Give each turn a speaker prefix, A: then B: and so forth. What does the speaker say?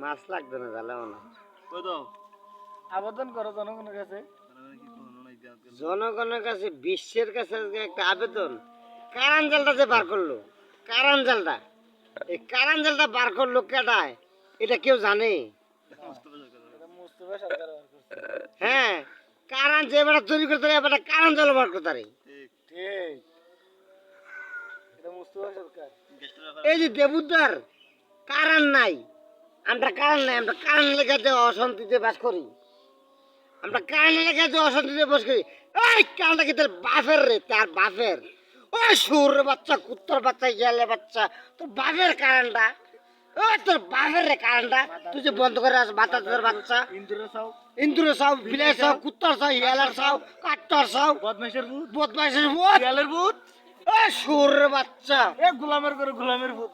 A: মাছ লাগবে না জ্বালাও না।
B: আবেদন করো জনগণের কাছে।
A: জনগণের কাছে বিশ্বের কাছে আজকে একটা আবেদন, কারান জালটা যে বার করলো, কারান জালটা, এই কারান জালটা বার করলো কেটায় এটা কেউ জানে?
B: এটা মুস্তফা সরকার বার করছে।
A: হ্যাঁ, কারান যে বেটা তৈরি করতে পারে বেটা কারান জাল বার করতে পারে।
B: ঠিক, এটা মুস্তফা সরকার।
A: এই যে দেবুদ্দার কারান নাই, আমরা কারান নাই, আমরা কারান লেখাতে অশান্তিতে বাস করি, আমরা কারান লেখাতে অশান্তিতে বাস করি। এই কারানটা কি তোর বাপের রে? তার বাপের ওই সুর বাচ্চা, কুত্তার বাচ্চা, ইয়ালে বাচ্চা, তোর বাপের কারানটা, ওই তোর বাপের রে কারানটা। তুই যে বন্ধ করে আস বাচ্চাদের বাচ্চা, ইন্দুরে চাও, বিলাই চাও, কুত্তার চাও, ইয়ালার চাও, কাট্টার চাও,
B: বদমাইশের ভূত,
A: বদমাইশের ভূত,
B: শিয়ালের ভূত,
A: ওই সুর বাচ্চা।
B: এ গোলামের করে গোলামের ভূত।